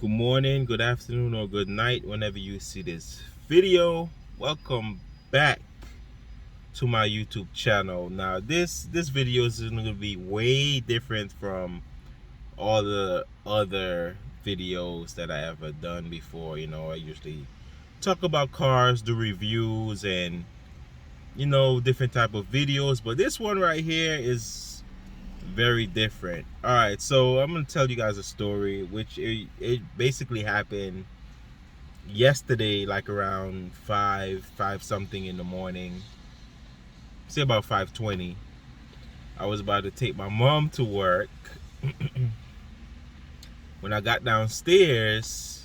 Good morning, good afternoon, or good night whenever you see this video. Welcome back to my YouTube channel. Now this video is going to be way different from all the other videos that I ever done before. I usually talk about cars, do reviews, and different type of videos, but this one right here is very different. All right, so I'm gonna tell you guys a story which it basically happened yesterday, like around five something in the morning. Say about 5:20. I was about to take my mom to work. When I got downstairs,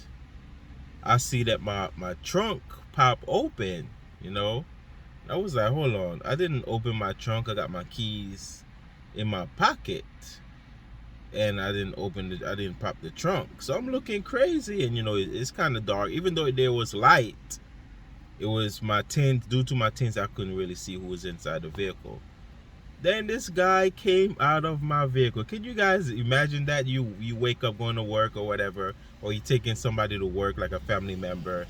I see that my trunk pop open. I was like, hold on, I didn't open my trunk. I got my keys in my pocket, and I didn't pop the trunk. So I'm looking crazy, and it's kind of dark. Even though there was light, it was my tint. Due to my tints, I couldn't really see who was inside the vehicle. Then this guy came out of my vehicle. Can you guys imagine that? You wake up going to work or whatever, or you taking somebody to work, like a family member,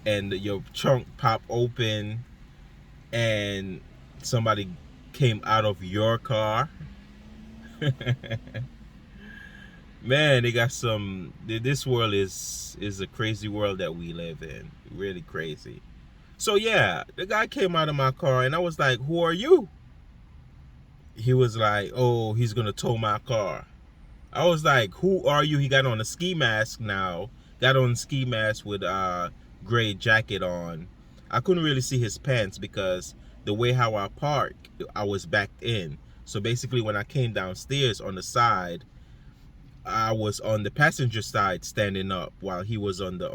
and your trunk pop open, and somebody came out of your car. Man, they got some. This world is a crazy world that we live in. Really crazy. So yeah, the guy came out of my car, and I was like, "Who are you?" He was like, "Oh, he's gonna tow my car." I was like, "Who are you?" He got on a ski mask now. Got on a ski mask with a gray jacket on. I couldn't really see his pants because the way how I parked, I was backed in. So basically, when I came downstairs on the side, I was on the passenger side standing up while he was on the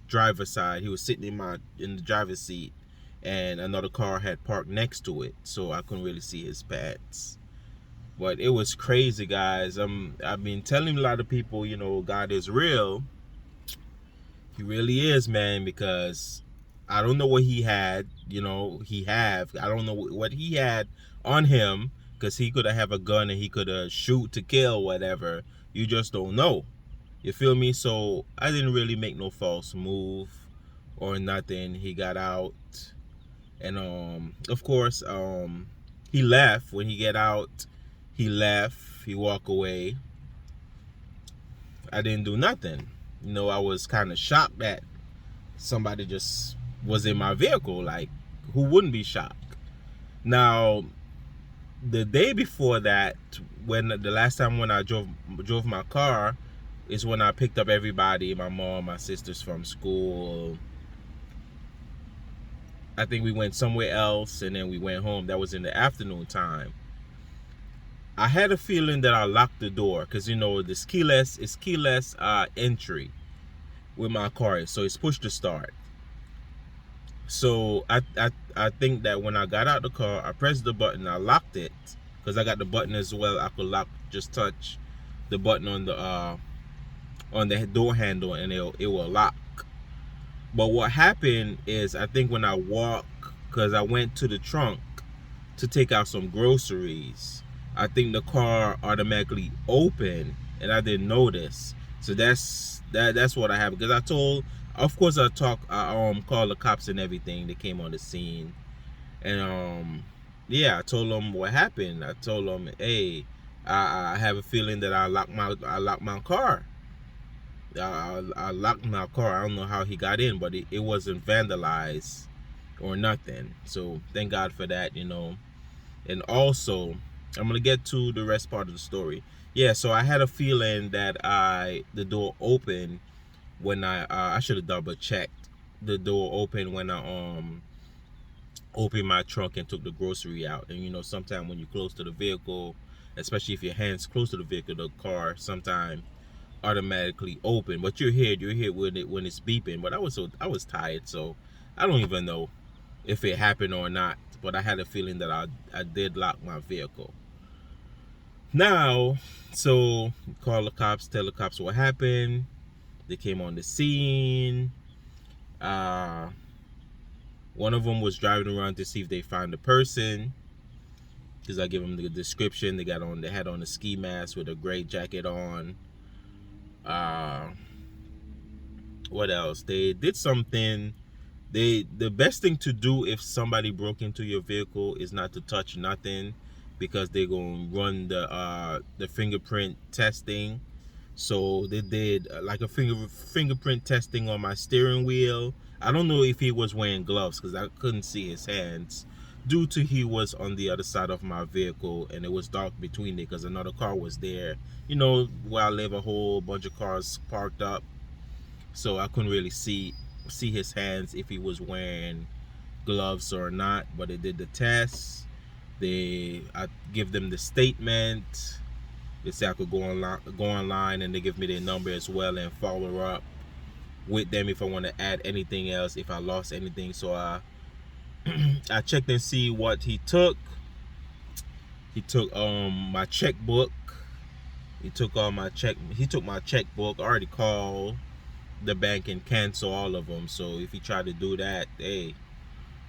driver's side. He was sitting in the driver's seat, and another car had parked next to it, so I couldn't really see his pants. But it was crazy, guys. I've been telling a lot of people, God is real. He really is, man, because I don't know what he had, I don't know what he had on him, because he could have a gun and he could have shoot to kill, whatever. You just don't know. You feel me? So I didn't really make no false move or nothing. He got out, and of course, he left. When he get out, he left. He walked away. I didn't do nothing. I was kind of shocked that somebody just was in my vehicle. Like, who wouldn't be shocked? Now, the day before that, when the last time when I drove my car, is when I picked up everybody, my mom, my sisters from school. I think we went somewhere else, and then we went home. That was in the afternoon time. I had a feeling that I locked the door, because this keyless entry with my car, so it's push to start. So I think that when I got out the car, I pressed the button, I locked it, because I got the button as well. I could just touch the button on the door handle, and it will lock. But what happened is, I think when I walked, because I went to the trunk to take out some groceries, I think the car automatically opened, and I didn't notice. So that's what I have. Because of course I called the cops and everything. They came on the scene, and yeah, I told them what happened. I told them, hey, I have a feeling that I locked my car. I locked my car. I don't know how he got in, but it wasn't vandalized or nothing. So thank God for that, And also, I'm gonna get to the rest part of the story. Yeah, so I had a feeling that the door opened when I should have double checked. The door opened when I opened my trunk and took the grocery out. And sometimes when you're close to the vehicle, especially if your hands close to the vehicle, the car sometimes automatically open. But you're here when it's beeping. But I was tired, so I don't even know if it happened or not. But I had a feeling that I did lock my vehicle. Now, so call the cops, tell the cops what happened. They came on the scene. One of them was driving around to see if they found the person, because I give them the description. They had on a ski mask with a gray jacket on. What else? They did something. The best thing to do if somebody broke into your vehicle is not to touch nothing, because they're gonna run the fingerprint testing. So they did like a fingerprint testing on my steering wheel. I don't know if he was wearing gloves because I couldn't see his hands, due to he was on the other side of my vehicle and it was dark between it because another car was there. You know, where I live, a whole bunch of cars parked up, so I couldn't really see his hands if he was wearing gloves or not. But they did the test. I give them the statement. They say I could go online, and they give me their number as well and follow up with them if I want to add anything else, if I lost anything. So I checked and see what he took. He took my checkbook. He took my checkbook. I already called the bank and cancel all of them. So if he tried to do that, hey,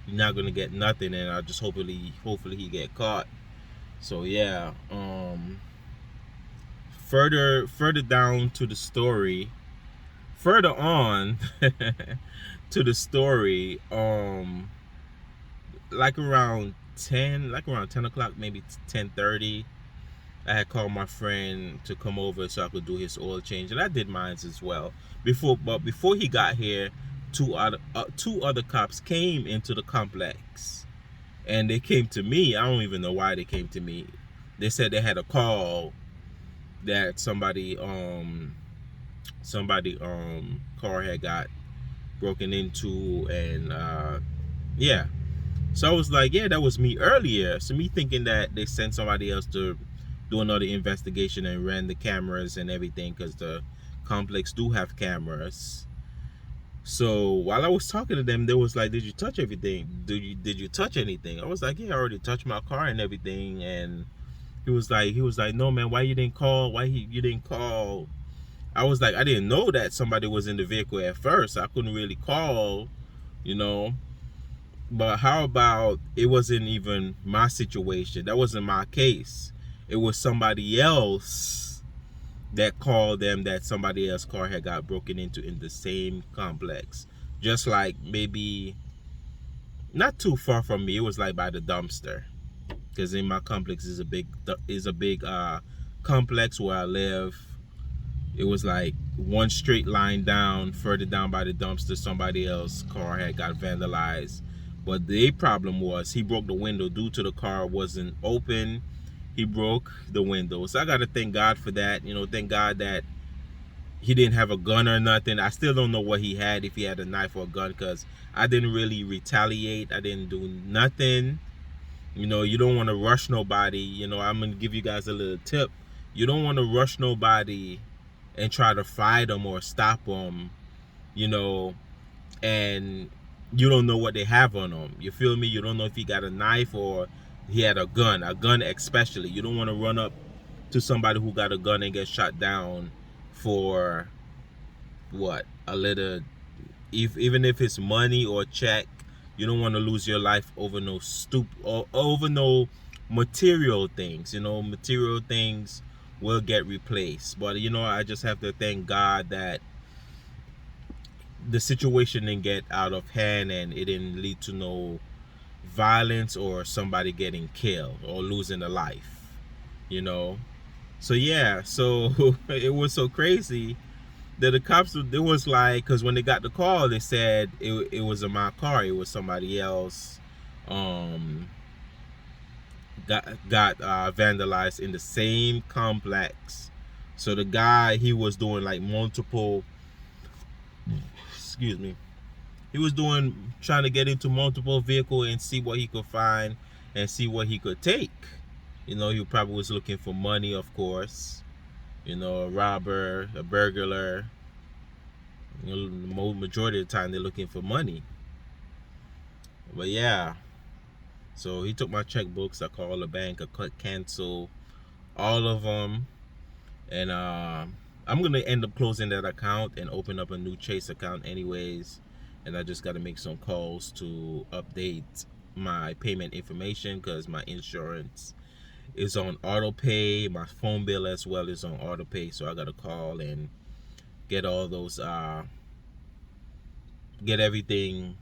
you're not gonna get nothing, and I just hopefully he get caught. So yeah, further down to the story, further on to the story, like around 10 o'clock, maybe 10:30, I had called my friend to come over so I could do his oil change, and I did mine as well. Before he got here, two other cops came into the complex, and they came to me. I don't even know why they came to me. They said they had a call that somebody car had got broken into, and yeah. So I was like, yeah, that was me earlier. So me thinking that they sent somebody else to do another investigation and ran the cameras and everything, because the complex do have cameras. So while I was talking to them, they was like, did you touch everything? Did you touch anything? I was like, yeah, I already touched my car and everything. And he was like, no man, why you didn't call? You didn't call? I was like, I didn't know that somebody was in the vehicle at first. I couldn't really call, you know. But how about, it wasn't even my situation? That wasn't my case. It was somebody else that called them that somebody else's car had got broken into in the same complex. Just like maybe not too far from me. It was like by the dumpster. Because in my complex is a big complex where I live. It was like one straight line down. Further down by the dumpster, somebody else's car had got vandalized. But the problem was, he broke the window due to the car wasn't open. He broke the window. So I got to thank God for that. You know, thank God that he didn't have a gun or nothing. I still don't know what he had, if he had a knife or a gun, because I didn't really retaliate. I didn't do nothing. You know, you don't want to rush nobody. You know, I'm going to give you guys a little tip. You don't want to rush nobody and try to fight them or stop them, you know, and you don't know what they have on them. You feel me? You don't know if he got a knife or he had a gun especially. You don't want to run up to somebody who got a gun and get shot down for what, a little, even if it's money or check. You don't want to lose your life over no over no material things. You know, material things will get replaced. But you know, I just have to thank God that the situation didn't get out of hand and it didn't lead to no violence or somebody getting killed or losing a life, you know. So yeah, so it was so crazy that the cops, it was like, because when they got the call, they said it wasn't my car, it was somebody else got vandalized in the same complex. So the guy, he was doing like multiple, excuse me, he was trying to get into multiple vehicle and see what he could find and see what he could take. You know, he probably was looking for money, of course. You know, a robber, a burglar. You know, the majority of the time they're looking for money. But yeah, so he took my checkbooks. I called the bank. I cancel all of them, and I'm gonna end up closing that account and open up a new Chase account anyways. And I just got to make some calls to update my payment information, because my insurance is on auto pay. My phone bill as well is on auto pay. So I got to call and get all those get everything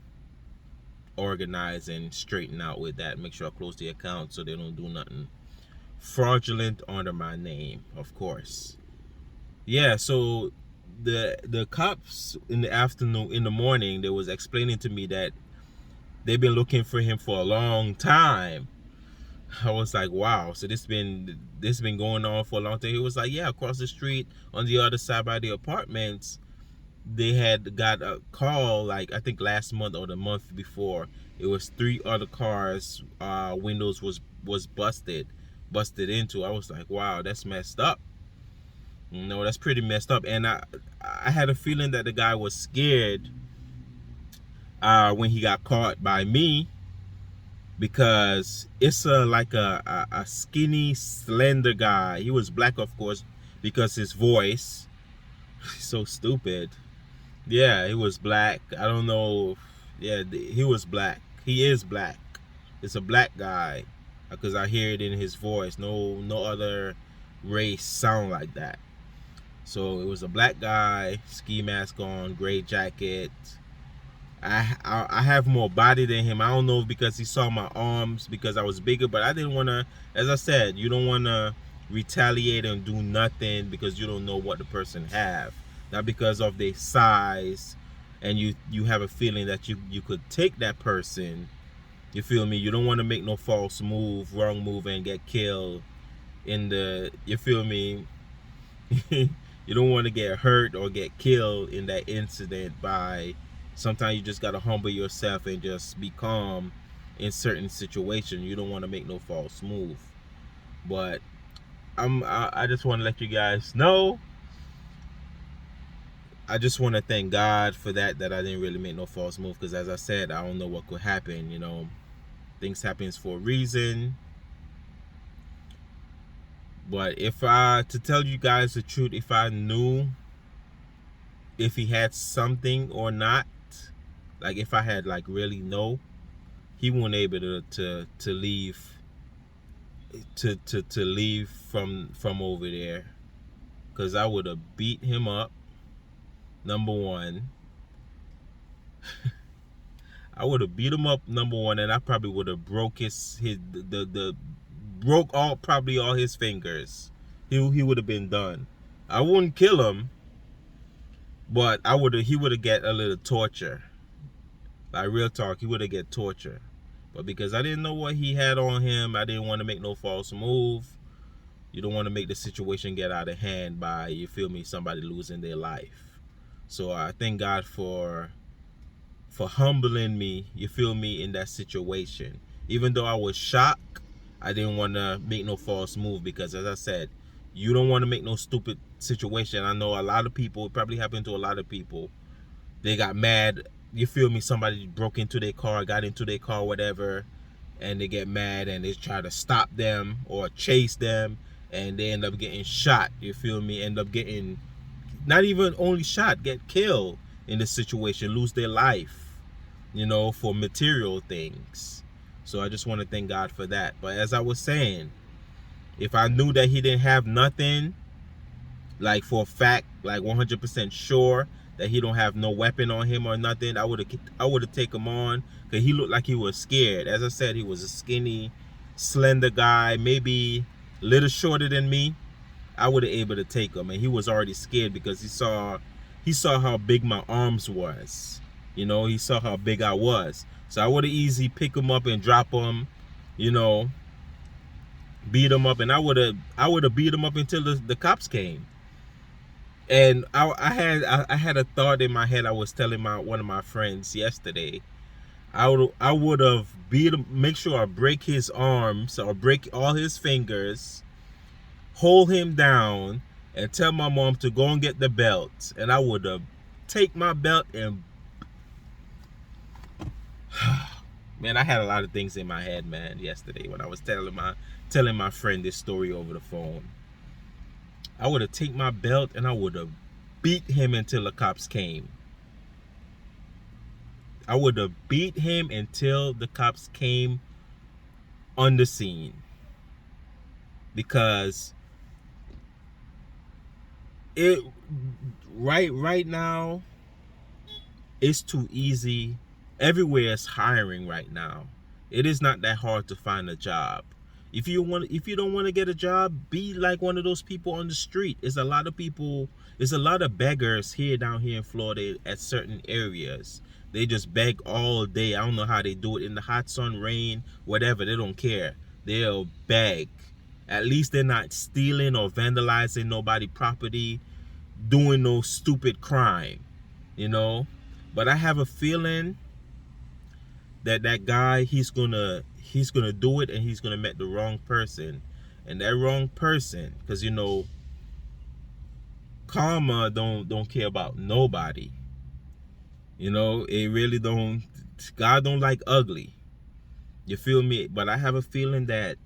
organized and straightened out with that. Make sure I close the account so they don't do nothing fraudulent under my name, of course. Yeah, so the cops in the afternoon, in the morning, they was explaining to me that they've been looking for him for a long time. I was like, wow, so this been going on for a long time. He was like, yeah, across the street on the other side by the apartments, they had got a call, like I think last month or the month before. It was 3 other cars, windows was busted into. I was like, wow, that's messed up. That's pretty messed up. And I had a feeling that the guy was scared when he got caught by me, because it's like a skinny, slender guy. He was black, of course, because his voice. So stupid. Yeah, he was black. I don't know. Yeah, he was black. He is black. It's a black guy, because I hear it in his voice. No other race sound like that. So it was a black guy, ski mask on, gray jacket. I have more body than him. I don't know if because he saw my arms because I was bigger, but I didn't want to. As I said, you don't want to retaliate and do nothing because you don't know what the person have. Not because of their size, and you have a feeling that you could take that person. You feel me? You don't want to make no false move, wrong move, and get killed in the. You feel me? You don't want to get hurt or get killed in that incident. By sometimes you just got to humble yourself and just be calm in certain situations. You don't want to make no false move. But I just want to let you guys know, I just want to thank God for that I didn't really make no false move, because as I said, I don't know what could happen. Things happens for a reason. But to tell you guys the truth, if I knew if he had something or not, like if I had like really know, he wouldn't able to leave to leave from over there, because I would have beat him up. Number one, I would have beat him up. Number one, and I probably would have broke broke probably all his fingers. He would have been done. I wouldn't kill him, but he would have get a little torture. Like real talk, he would have get torture. But because I didn't know what he had on him, I didn't want to make no false move. You don't want to make the situation get out of hand by, you feel me, somebody losing their life. So I thank God for humbling me, you feel me, in that situation. Even though I was shocked, I didn't want to make no false move, because as I said, you don't want to make no stupid situation. I know a lot of people, it probably happened to a lot of people. They got mad, you feel me, somebody broke into their car, got into their car, whatever, and they get mad and they try to stop them or chase them, and they end up getting shot, you feel me, end up getting, not even only shot, get killed in the situation, lose their life, for material things. So I just want to thank God for that. But as I was saying, if I knew that he didn't have nothing, like for a fact, like 100% sure that he don't have no weapon on him or nothing, I would have taken him on, because he looked like he was scared. As I said, he was a skinny, slender guy, maybe a little shorter than me. I would have able to take him, and he was already scared because he saw how big my arms was. He saw how big I was. So I would have easily pick him up and drop him, beat him up, and I would have beat him up until the cops came. And I had a thought in my head. I was telling one of my friends yesterday. I would have beat him, make sure I break his arms or break all his fingers, hold him down, and tell my mom to go and get the belt. And I would have take my belt and man, I had a lot of things in my head, man, yesterday when I was telling my friend this story over the phone. I would have taken my belt and I would have beat him until the cops came. I would have beat him until the cops came on the scene. Because right now, It's too easy. Everywhere is hiring right now. It is not that hard to find a job. If you don't want to get a job, be like one of those people on the street. There's a lot of people, there's a lot of beggars here down here in Florida at certain areas. They just beg all day. I don't know how they do it in the hot sun, rain, whatever. They don't care. They'll beg. At least they're not stealing or vandalizing nobody property, doing no stupid crime, you know. But I have a feeling that that guy, he's gonna do it, and he's gonna meet the wrong person. And that wrong person, because you know, karma don't care about nobody. You know, it really don't. God don't like ugly. You feel me? But I have a feeling that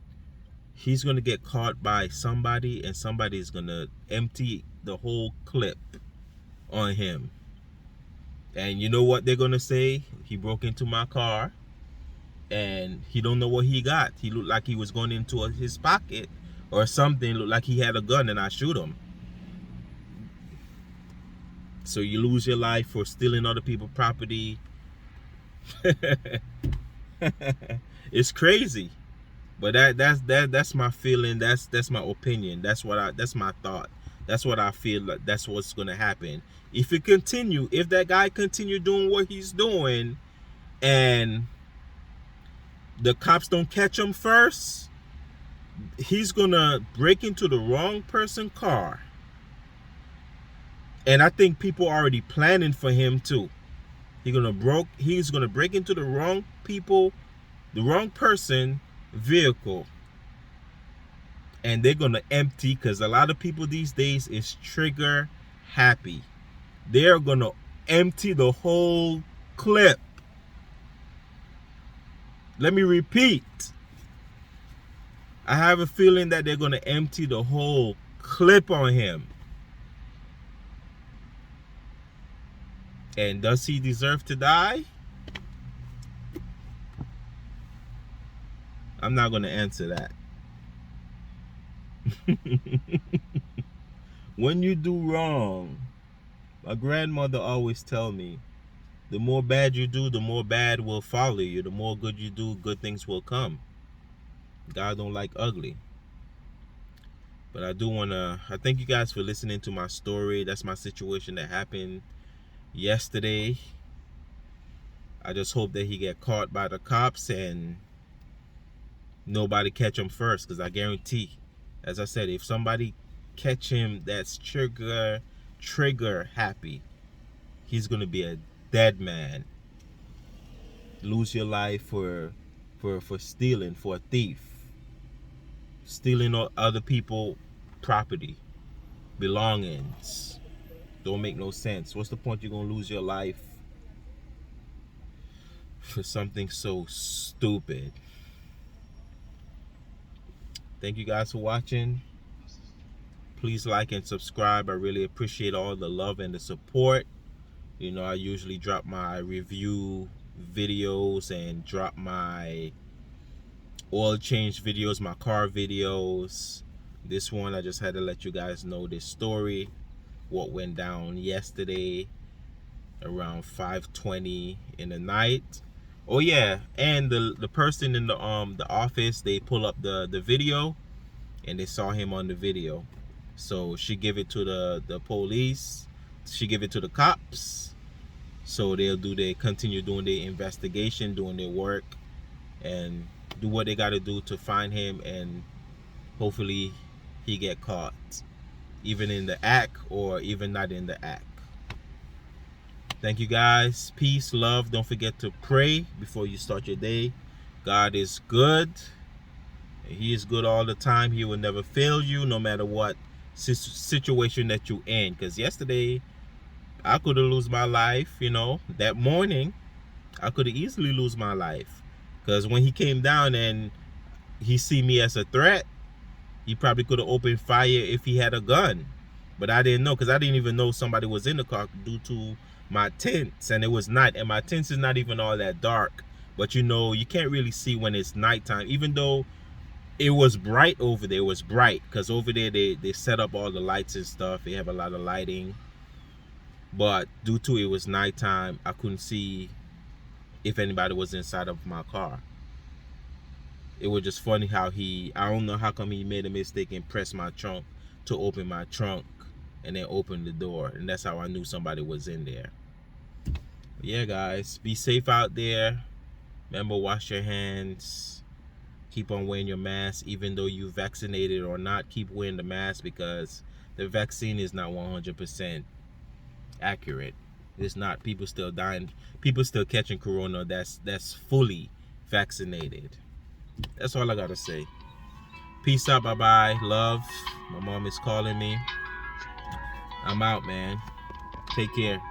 he's gonna get caught by somebody, and somebody's gonna empty the whole clip on him. And you know what they're gonna say? He broke into my car, and he don't know what he got. He looked like he was going into his pocket or something. Looked like he had a gun, and I shoot him. So you lose your life for stealing other people's property. It's crazy. But that's my feeling. That's my opinion. That's my thought. That's what I feel like. That's what's gonna happen. If that guy continue doing what he's doing, and the cops don't catch him first, he's gonna break into the wrong person's car. And I think people are already planning for him too. He's gonna break into the wrong person vehicle, and they're gonna empty, because a lot of people these days is trigger happy. They're gonna empty the whole clip. Let me repeat. I have a feeling that they're gonna empty the whole clip on him. And does he deserve to die? I'm not gonna answer that. When you do wrong, my grandmother always tell me, the more bad you do, the more bad will follow you. The more good you do, good things will come. God don't like ugly. But I thank you guys for listening to my story. That's my situation that happened yesterday. I just hope that he get caught by the cops and nobody catch him first, because I guarantee, as I said, if somebody catch him that's trigger happy, he's gonna be a dead man. Lose your life for stealing, for a thief, stealing other people property, belongings. Don't make no sense. What's the point you're gonna lose your life for something so stupid? Thank you guys for watching. Please like and subscribe. I really appreciate all the love and the support. You know, I usually drop my review videos and drop my oil change videos, my car videos. This one, I just had to let you guys know this story, what went down yesterday around 5:20 in the night. Oh yeah, and the person in the office, they pull up the video, and they saw him on the video. So she give it to the police. She give it to the cops. So they continue doing their investigation, doing their work, and do what they got to do to find him, and hopefully he get caught, even in the act or even not in the act. Thank you guys. Peace, love. Don't forget to pray before you start your day. God is good. He is good all the time. He will never fail you, no matter what situation that you're in. Because yesterday, I could have lost my life. You know, that morning, I could have easily lose my life. Because when he came down and he see me as a threat, he probably could have opened fire if he had a gun. But I didn't know, because I didn't even know somebody was in the car due to my tints, and it was night, and my tints is not even all that dark. But you know, you can't really see when it's nighttime, even though it was bright over there. It was bright because over there they set up all the lights and stuff. They have a lot of lighting. but due to it was nighttime, I couldn't see if anybody was inside of my car. It was just funny how I don't know how come he made a mistake and pressed my trunk to open my trunk and then open the door, and that's how I knew somebody was in there. But yeah, guys, be safe out there. Remember, wash your hands. Keep on wearing your mask, even though you vaccinated or not. Keep wearing the mask, because the vaccine is not 100% accurate. It's not. People still dying. People still catching corona. That's fully vaccinated. That's all I gotta say. Peace out. Bye bye. Love. My mom is calling me. I'm out, man. Take care.